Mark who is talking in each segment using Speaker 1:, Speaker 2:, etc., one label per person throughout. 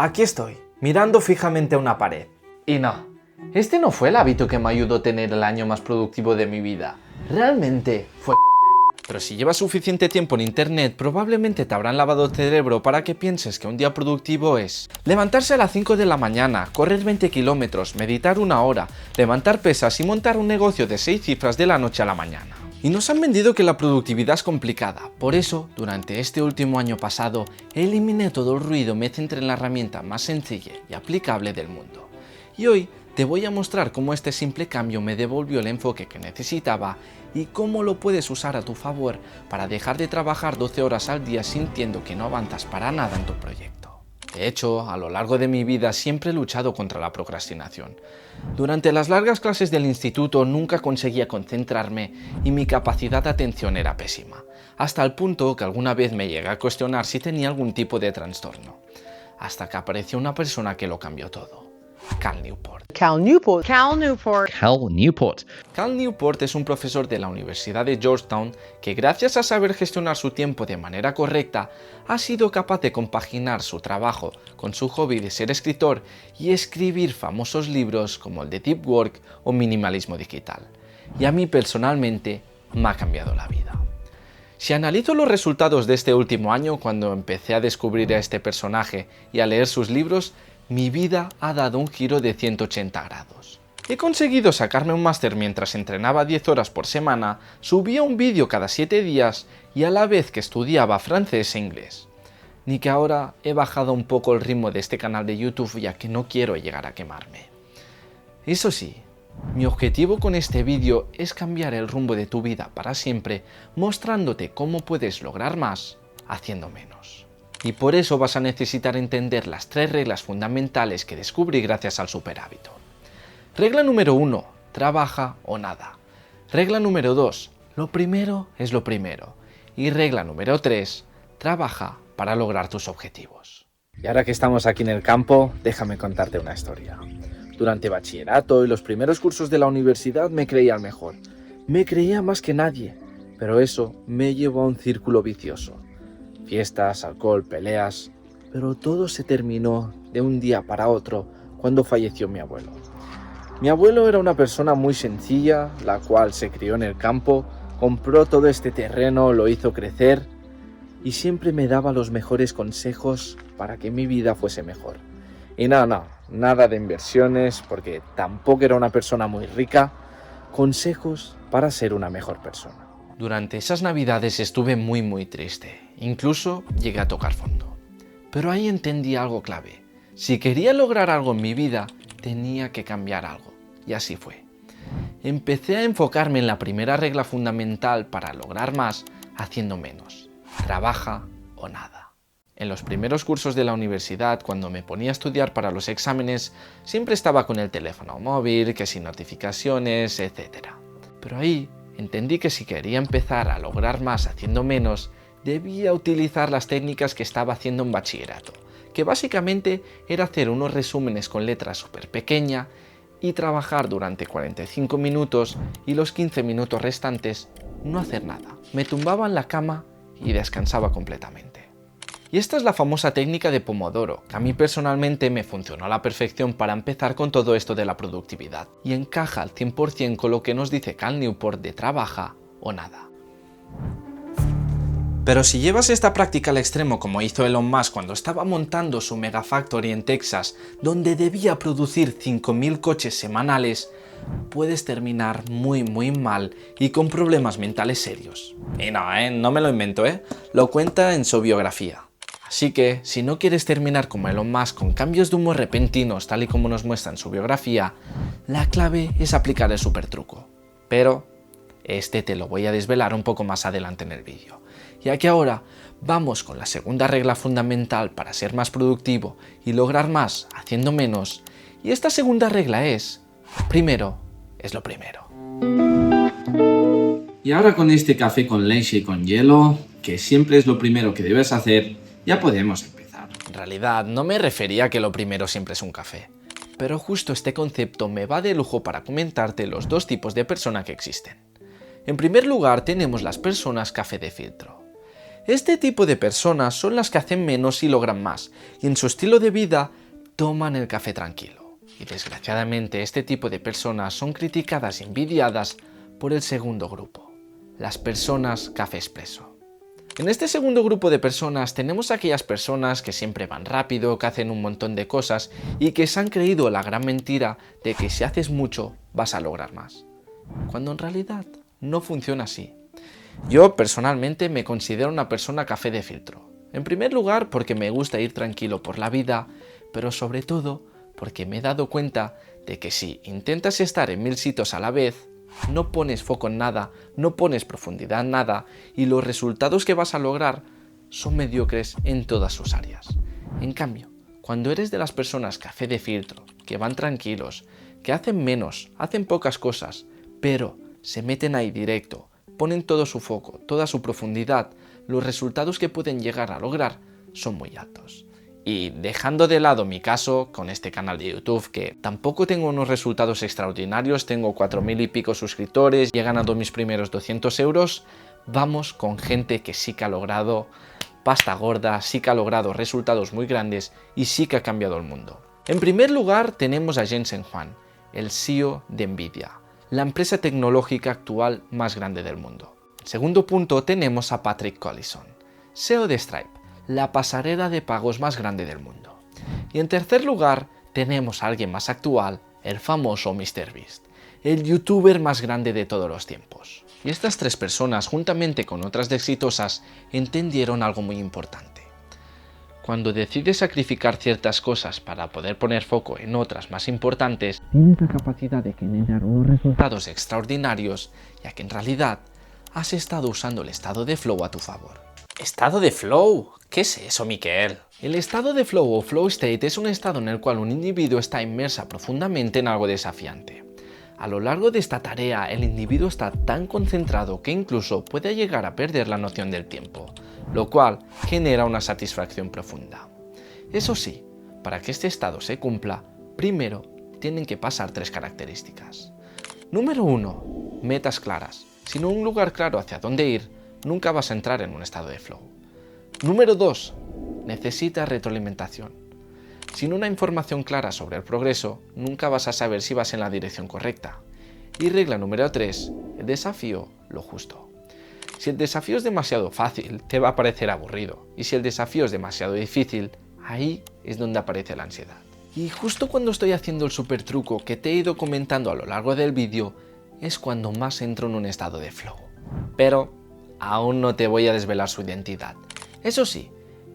Speaker 1: Aquí estoy, mirando fijamente a una pared. Y no, este no fue el hábito que me ayudó a tener el año más productivo de mi vida. Realmente fue... Pero si llevas suficiente tiempo en internet, probablemente te habrán lavado el cerebro para que pienses que un día productivo es levantarse a las 5 de la mañana, correr 20 kilómetros, meditar 1 hora, levantar pesas y montar un negocio de 6 cifras de la noche a la mañana. Y nos han vendido que la productividad es complicada. Por eso, durante este último año pasado, eliminé todo el ruido, me centré en la herramienta más sencilla y aplicable del mundo. Y hoy te voy a mostrar cómo este simple cambio me devolvió el enfoque que necesitaba y cómo lo puedes usar a tu favor para dejar de trabajar 12 horas al día sintiendo que no avanzas para nada en tu proyecto. De hecho, a lo largo de mi vida siempre he luchado contra la procrastinación. Durante las largas clases del instituto nunca conseguía concentrarme y mi capacidad de atención era pésima, hasta el punto que alguna vez me llegué a cuestionar si tenía algún tipo de trastorno, hasta que apareció una persona que lo cambió todo. Cal Newport.
Speaker 2: Cal Newport
Speaker 1: es un profesor de la Universidad de Georgetown que, gracias a saber gestionar su tiempo de manera correcta, ha sido capaz de compaginar su trabajo con su hobby de ser escritor y escribir famosos libros como el de Deep Work o Minimalismo Digital. Y a mí personalmente me ha cambiado la vida. Si analizo los resultados de este último año, cuando empecé a descubrir a este personaje y a leer sus libros, mi vida ha dado un giro de 180 grados. He conseguido sacarme un máster mientras entrenaba 10 horas por semana, subía un vídeo cada 7 días y a la vez que estudiaba francés e inglés. Ni que ahora he bajado un poco el ritmo de este canal de YouTube ya que no quiero llegar a quemarme. Eso sí, mi objetivo con este vídeo es cambiar el rumbo de tu vida para siempre, mostrándote cómo puedes lograr más haciendo menos. Y por eso vas a necesitar entender las 3 reglas fundamentales que descubrí gracias al superhábito. Regla número 1, trabaja o nada. Regla número 2, lo primero es lo primero. Y regla número 3, trabaja para lograr tus objetivos. Y ahora que estamos aquí en el campo, déjame contarte una historia. Durante bachillerato y los primeros cursos de la universidad me creía el mejor. Me creía más que nadie, pero eso me llevó a un círculo vicioso. Fiestas, alcohol, peleas, pero todo se terminó de un día para otro cuando falleció mi abuelo. Mi abuelo era una persona muy sencilla, la cual se crió en el campo, compró todo este terreno, lo hizo crecer y siempre me daba los mejores consejos para que mi vida fuese mejor. Y nada de inversiones porque tampoco era una persona muy rica, consejos para ser una mejor persona. Durante esas navidades estuve muy triste, incluso llegué a tocar fondo. Pero ahí entendí algo clave. Si quería lograr algo en mi vida, tenía que cambiar algo. Y así fue. Empecé a enfocarme en la primera regla fundamental para lograr más haciendo menos. Trabaja o nada. En los primeros cursos de la universidad, cuando me ponía a estudiar para los exámenes, siempre estaba con el teléfono móvil, que sin notificaciones, etc. Pero ahí entendí que si quería empezar a lograr más haciendo menos, debía utilizar las técnicas que estaba haciendo en bachillerato, que básicamente era hacer unos resúmenes con letras súper pequeña y trabajar durante 45 minutos y los 15 minutos restantes no hacer nada. Me tumbaba en la cama y descansaba completamente. Y esta es la famosa técnica de Pomodoro, que a mí personalmente me funcionó a la perfección para empezar con todo esto de la productividad, y encaja al 100% con lo que nos dice Cal Newport de trabaja o nada. Pero si llevas esta práctica al extremo como hizo Elon Musk cuando estaba montando su Megafactory en Texas, donde debía producir 5.000 coches semanales, puedes terminar muy mal y con problemas mentales serios. Y no me lo invento, lo cuenta en su biografía. Así que, si no quieres terminar como Elon Musk con cambios de humor repentinos tal y como nos muestra en su biografía, la clave es aplicar el supertruco. Pero este te lo voy a desvelar un poco más adelante en el vídeo. Ya que ahora vamos con la segunda regla fundamental para ser más productivo y lograr más haciendo menos. Y esta segunda regla es, primero es lo primero. Y ahora con este café con leche y con hielo, que siempre es lo primero que debes hacer, ya podemos empezar. En realidad no me refería a que lo primero siempre es un café, pero justo este concepto me va de lujo para comentarte los 2 tipos de persona que existen. En primer lugar tenemos las personas café de filtro. Este tipo de personas son las que hacen menos y logran más, y en su estilo de vida toman el café tranquilo. Y desgraciadamente este tipo de personas son criticadas y envidiadas por el segundo grupo, las personas café expreso. En este segundo grupo de personas tenemos a aquellas personas que siempre van rápido, que hacen un montón de cosas y que se han creído la gran mentira de que si haces mucho vas a lograr más, cuando en realidad no funciona así. Yo personalmente me considero una persona café de filtro. En primer lugar porque me gusta ir tranquilo por la vida, pero sobre todo porque me he dado cuenta de que si intentas estar en 1000 sitios a la vez, no pones foco en nada, no pones profundidad en nada y los resultados que vas a lograr son mediocres en todas sus áreas. En cambio, cuando eres de las personas café de filtro, que van tranquilos, que hacen menos, hacen pocas cosas, pero se meten ahí directo, ponen todo su foco, toda su profundidad, los resultados que pueden llegar a lograr son muy altos. Y dejando de lado mi caso con este canal de YouTube, que tampoco tengo unos resultados extraordinarios, tengo 4000 y pico suscriptores y he ganado mis primeros 200 euros, vamos con gente que sí que ha logrado pasta gorda, sí que ha logrado resultados muy grandes y sí que ha cambiado el mundo. En primer lugar tenemos a Jensen Huang, el CEO de Nvidia, la empresa tecnológica actual más grande del mundo. En segundo punto tenemos a Patrick Collison, CEO de Stripe, la pasarela de pagos más grande del mundo. Y en tercer lugar tenemos a alguien más actual, el famoso MrBeast, el youtuber más grande de todos los tiempos. Y estas tres personas, juntamente con otras exitosas, entendieron algo muy importante. Cuando decides sacrificar ciertas cosas para poder poner foco en otras más importantes, tienes la capacidad de generar unos resultados extraordinarios, ya que en realidad has estado usando el estado de flow a tu favor.
Speaker 2: ¿Estado de flow? ¿Qué es eso, Miquel?
Speaker 1: El estado de flow o flow state es un estado en el cual un individuo está inmerso profundamente en algo desafiante. A lo largo de esta tarea, el individuo está tan concentrado que incluso puede llegar a perder la noción del tiempo, lo cual genera una satisfacción profunda. Eso sí, para que este estado se cumpla, primero tienen que pasar tres características. Número 1. Metas claras. Sin un lugar claro hacia dónde ir, nunca vas a entrar en un estado de flow. Número 2. Necesitas retroalimentación. Sin una información clara sobre el progreso, nunca vas a saber si vas en la dirección correcta. Y regla número 3. El desafío, lo justo. Si el desafío es demasiado fácil, te va a parecer aburrido. Y si el desafío es demasiado difícil, ahí es donde aparece la ansiedad. Y justo cuando estoy haciendo el super truco que te he ido comentando a lo largo del vídeo, es cuando más entro en un estado de flow. Pero aún no te voy a desvelar su identidad. Eso sí,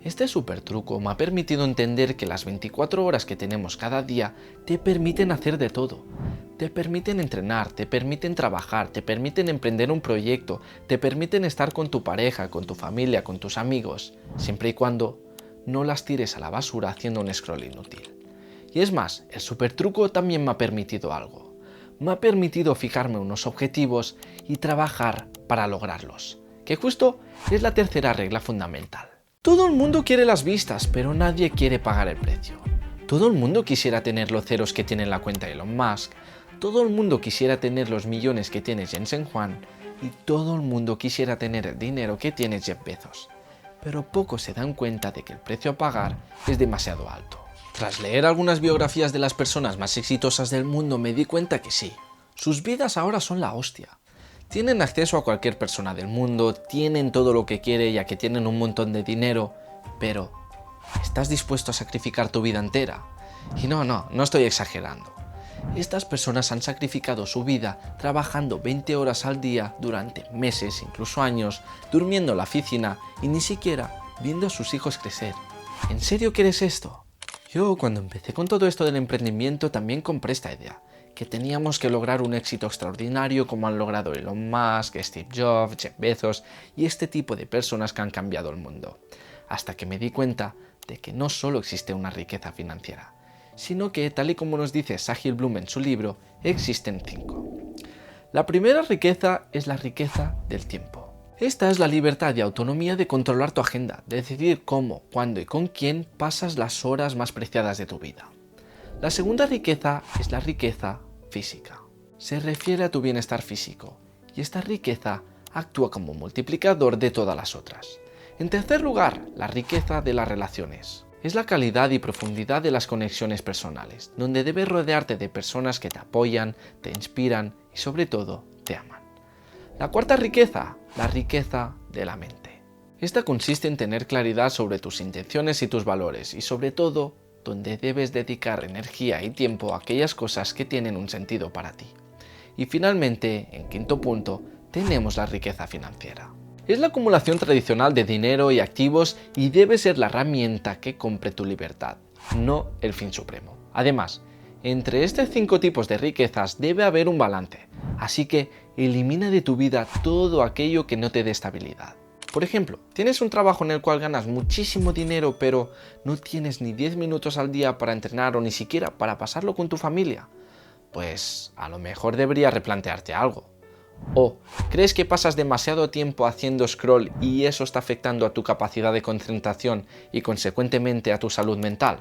Speaker 1: este super truco me ha permitido entender que las 24 horas que tenemos cada día te permiten hacer de todo. Te permiten entrenar, te permiten trabajar, te permiten emprender un proyecto, te permiten estar con tu pareja, con tu familia, con tus amigos, siempre y cuando no las tires a la basura haciendo un scroll inútil. Y es más, el super truco también me ha permitido algo. Me ha permitido fijarme unos objetivos y trabajar para lograrlos, que justo es la tercera regla fundamental. Todo el mundo quiere las vistas, pero nadie quiere pagar el precio. Todo el mundo quisiera tener los ceros que tiene en la cuenta de Elon Musk, todo el mundo quisiera tener los millones que tiene Jensen Huang y todo el mundo quisiera tener el dinero que tiene Jeff Bezos. Pero pocos se dan cuenta de que el precio a pagar es demasiado alto. Tras leer algunas biografías de las personas más exitosas del mundo me di cuenta que sí, sus vidas ahora son la hostia. Tienen acceso a cualquier persona del mundo, tienen todo lo que quiere ya que tienen un montón de dinero, pero ¿estás dispuesto a sacrificar tu vida entera? Y no estoy exagerando. Estas personas han sacrificado su vida trabajando 20 horas al día durante meses, incluso años, durmiendo en la oficina y ni siquiera viendo a sus hijos crecer. ¿En serio quieres esto? Yo cuando empecé con todo esto del emprendimiento también compré esta idea, que teníamos que lograr un éxito extraordinario como han logrado Elon Musk, Steve Jobs, Jeff Bezos y este tipo de personas que han cambiado el mundo. Hasta que me di cuenta de que no solo existe una riqueza financiera, sino que, tal y como nos dice Sahil Bloom en su libro, existen 5. La primera riqueza es la riqueza del tiempo. Esta es la libertad y autonomía de controlar tu agenda, de decidir cómo, cuándo y con quién pasas las horas más preciadas de tu vida. La segunda riqueza es la riqueza física. Se refiere a tu bienestar físico, y esta riqueza actúa como multiplicador de todas las otras. En tercer lugar, la riqueza de las relaciones. Es la calidad y profundidad de las conexiones personales, donde debes rodearte de personas que te apoyan, te inspiran y sobre todo te aman. La cuarta riqueza, la riqueza de la mente. Esta consiste en tener claridad sobre tus intenciones y tus valores y sobre todo donde debes dedicar energía y tiempo a aquellas cosas que tienen un sentido para ti. Y finalmente, en quinto punto, tenemos la riqueza financiera. Es la acumulación tradicional de dinero y activos y debe ser la herramienta que compre tu libertad, no el fin supremo. Además, entre estos 5 tipos de riquezas debe haber un balance, así que elimina de tu vida todo aquello que no te dé estabilidad. Por ejemplo, tienes un trabajo en el cual ganas muchísimo dinero pero no tienes ni 10 minutos al día para entrenar o ni siquiera para pasarlo con tu familia. Pues a lo mejor deberías replantearte algo. ¿O crees que pasas demasiado tiempo haciendo scroll y eso está afectando a tu capacidad de concentración y consecuentemente a tu salud mental?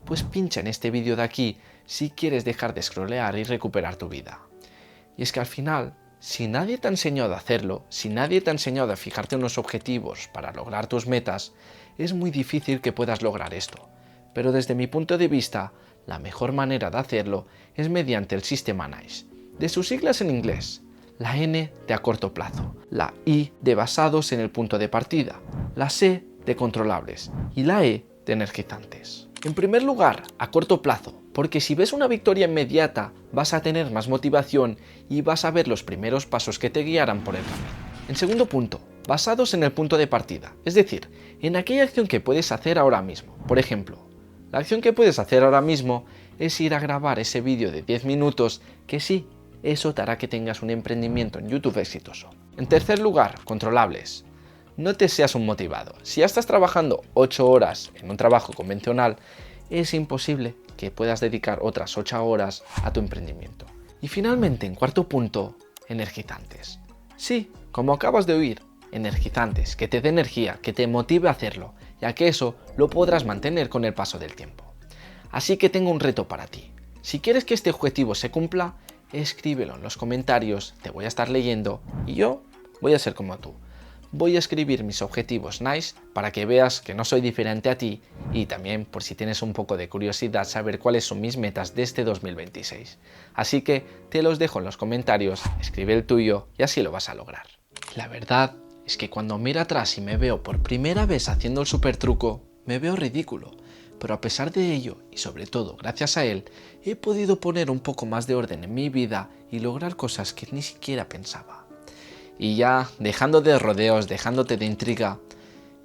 Speaker 1: Pues pincha en este vídeo de aquí si quieres dejar de scrollear y recuperar tu vida. Y es que al final, si nadie te ha enseñado a hacerlo, si nadie te ha enseñado a fijarte unos objetivos para lograr tus metas, es muy difícil que puedas lograr esto. Pero desde mi punto de vista, la mejor manera de hacerlo es mediante el sistema NICE, de sus siglas en inglés. La N de a corto plazo, la I de basados en el punto de partida, la C de controlables y la E de energizantes. En primer lugar, a corto plazo, porque si ves una victoria inmediata vas a tener más motivación y vas a ver los primeros pasos que te guiarán por el camino. En segundo punto, basados en el punto de partida, es decir, en aquella acción que puedes hacer ahora mismo. Por ejemplo, la acción que puedes hacer ahora mismo es ir a grabar ese vídeo de 10 minutos que sí, eso te hará que tengas un emprendimiento en YouTube exitoso. En tercer lugar, controlables. No te seas un motivado. Si ya estás trabajando 8 horas en un trabajo convencional, es imposible que puedas dedicar otras 8 horas a tu emprendimiento. Y finalmente, en cuarto punto, energizantes. Sí, como acabas de oír, energizantes, que te dé energía, que te motive a hacerlo, ya que eso lo podrás mantener con el paso del tiempo. Así que tengo un reto para ti. Si quieres que este objetivo se cumpla, escríbelo en los comentarios, te voy a estar leyendo y yo voy a ser como tú. Voy a escribir mis objetivos NICE para que veas que no soy diferente a ti y también por si tienes un poco de curiosidad saber cuáles son mis metas de este 2026. Así que te los dejo en los comentarios, escribe el tuyo y así lo vas a lograr. La verdad es que cuando miro atrás y me veo por primera vez haciendo el super truco, me veo ridículo. Pero a pesar de ello, y sobre todo gracias a él, he podido poner un poco más de orden en mi vida y lograr cosas que ni siquiera pensaba. Y ya, dejando de rodeos, dejándote de intriga,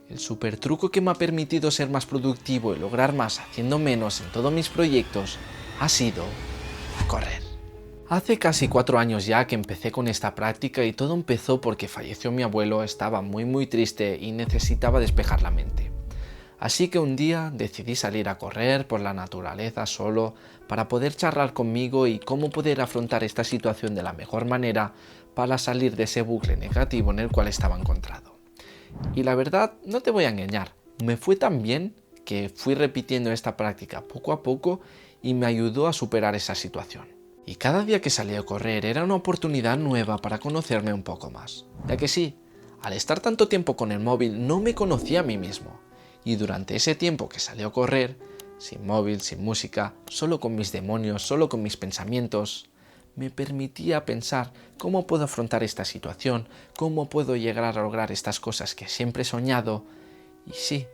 Speaker 1: el super truco que me ha permitido ser más productivo y lograr más haciendo menos en todos mis proyectos ha sido correr. Hace casi 4 años ya que empecé con esta práctica y todo empezó porque falleció mi abuelo, estaba muy triste y necesitaba despejar la mente. Así que un día decidí salir a correr por la naturaleza solo para poder charlar conmigo y cómo poder afrontar esta situación de la mejor manera para salir de ese bucle negativo en el cual estaba encontrado. Y la verdad, no te voy a engañar, me fue tan bien que fui repitiendo esta práctica poco a poco y me ayudó a superar esa situación. Y cada día que salía a correr era una oportunidad nueva para conocerme un poco más. Ya que sí, al estar tanto tiempo con el móvil no me conocía a mí mismo. Y durante ese tiempo que salí a correr, sin móvil, sin música, solo con mis demonios, solo con mis pensamientos, me permitía pensar cómo puedo afrontar esta situación, cómo puedo llegar a lograr estas cosas que siempre he soñado. Y sí,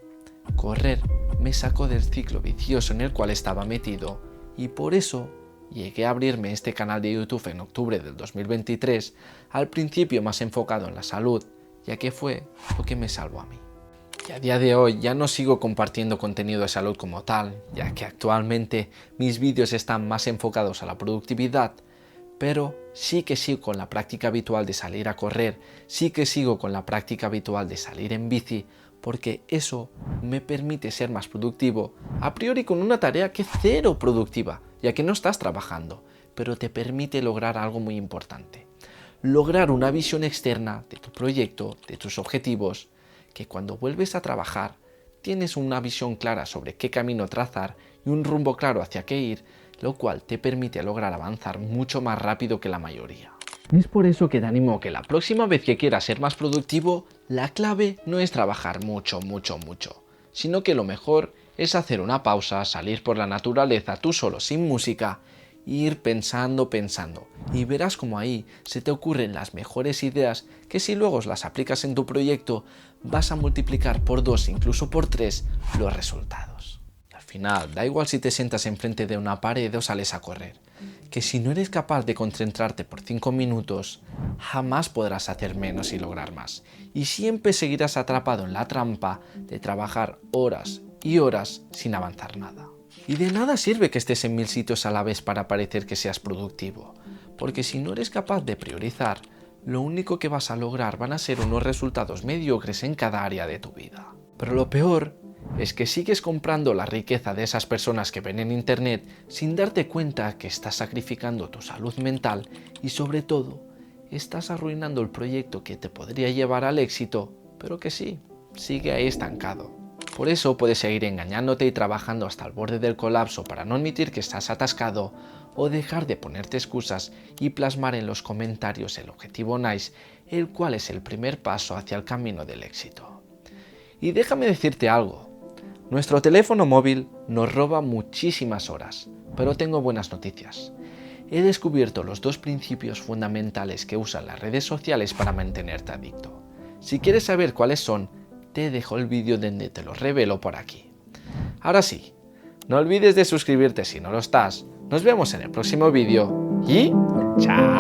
Speaker 1: correr me sacó del ciclo vicioso en el cual estaba metido y por eso llegué a abrirme este canal de YouTube en octubre del 2023, al principio más enfocado en la salud, ya que fue lo que me salvó a mí. Y a día de hoy ya no sigo compartiendo contenido de salud como tal, ya que actualmente mis vídeos están más enfocados a la productividad, pero sí que sigo con la práctica habitual de salir a correr, sí que sigo con la práctica habitual de salir en bici, porque eso me permite ser más productivo, a priori con una tarea que es cero productiva, ya que no estás trabajando, pero te permite lograr algo muy importante. Lograr una visión externa de tu proyecto, de tus objetivos, que cuando vuelves a trabajar tienes una visión clara sobre qué camino trazar y un rumbo claro hacia qué ir, lo cual te permite lograr avanzar mucho más rápido que la mayoría. Es por eso que te animo a que la próxima vez que quieras ser más productivo, la clave no es trabajar mucho, sino que lo mejor es hacer una pausa, salir por la naturaleza tú solo sin música, e ir pensando, y verás como ahí se te ocurren las mejores ideas que si luego las aplicas en tu proyecto vas a multiplicar por 2, incluso por 3 los resultados. Al final, da igual si te sientas enfrente de una pared o sales a correr, que si no eres capaz de concentrarte por 5 minutos, jamás podrás hacer menos y lograr más. Y siempre seguirás atrapado en la trampa de trabajar horas y horas sin avanzar nada. Y de nada sirve que estés en 1000 sitios a la vez para parecer que seas productivo, porque si no eres capaz de priorizar, lo único que vas a lograr van a ser unos resultados mediocres en cada área de tu vida. Pero lo peor es que sigues comprando la riqueza de esas personas que ven en internet sin darte cuenta que estás sacrificando tu salud mental y sobre todo, estás arruinando el proyecto que te podría llevar al éxito, pero que sí, sigue ahí estancado. Por eso puedes seguir engañándote y trabajando hasta el borde del colapso para no admitir que estás atascado o dejar de ponerte excusas y plasmar en los comentarios el objetivo NICE, el cual es el primer paso hacia el camino del éxito. Y déjame decirte algo, nuestro teléfono móvil nos roba muchísimas horas, pero tengo buenas noticias. He descubierto los 2 principios fundamentales que usan las redes sociales para mantenerte adicto. Si quieres saber cuáles son, te dejo el vídeo donde te los revelo por aquí. Ahora sí, no olvides de suscribirte si no lo estás. Nos vemos en el próximo vídeo y ¡chao!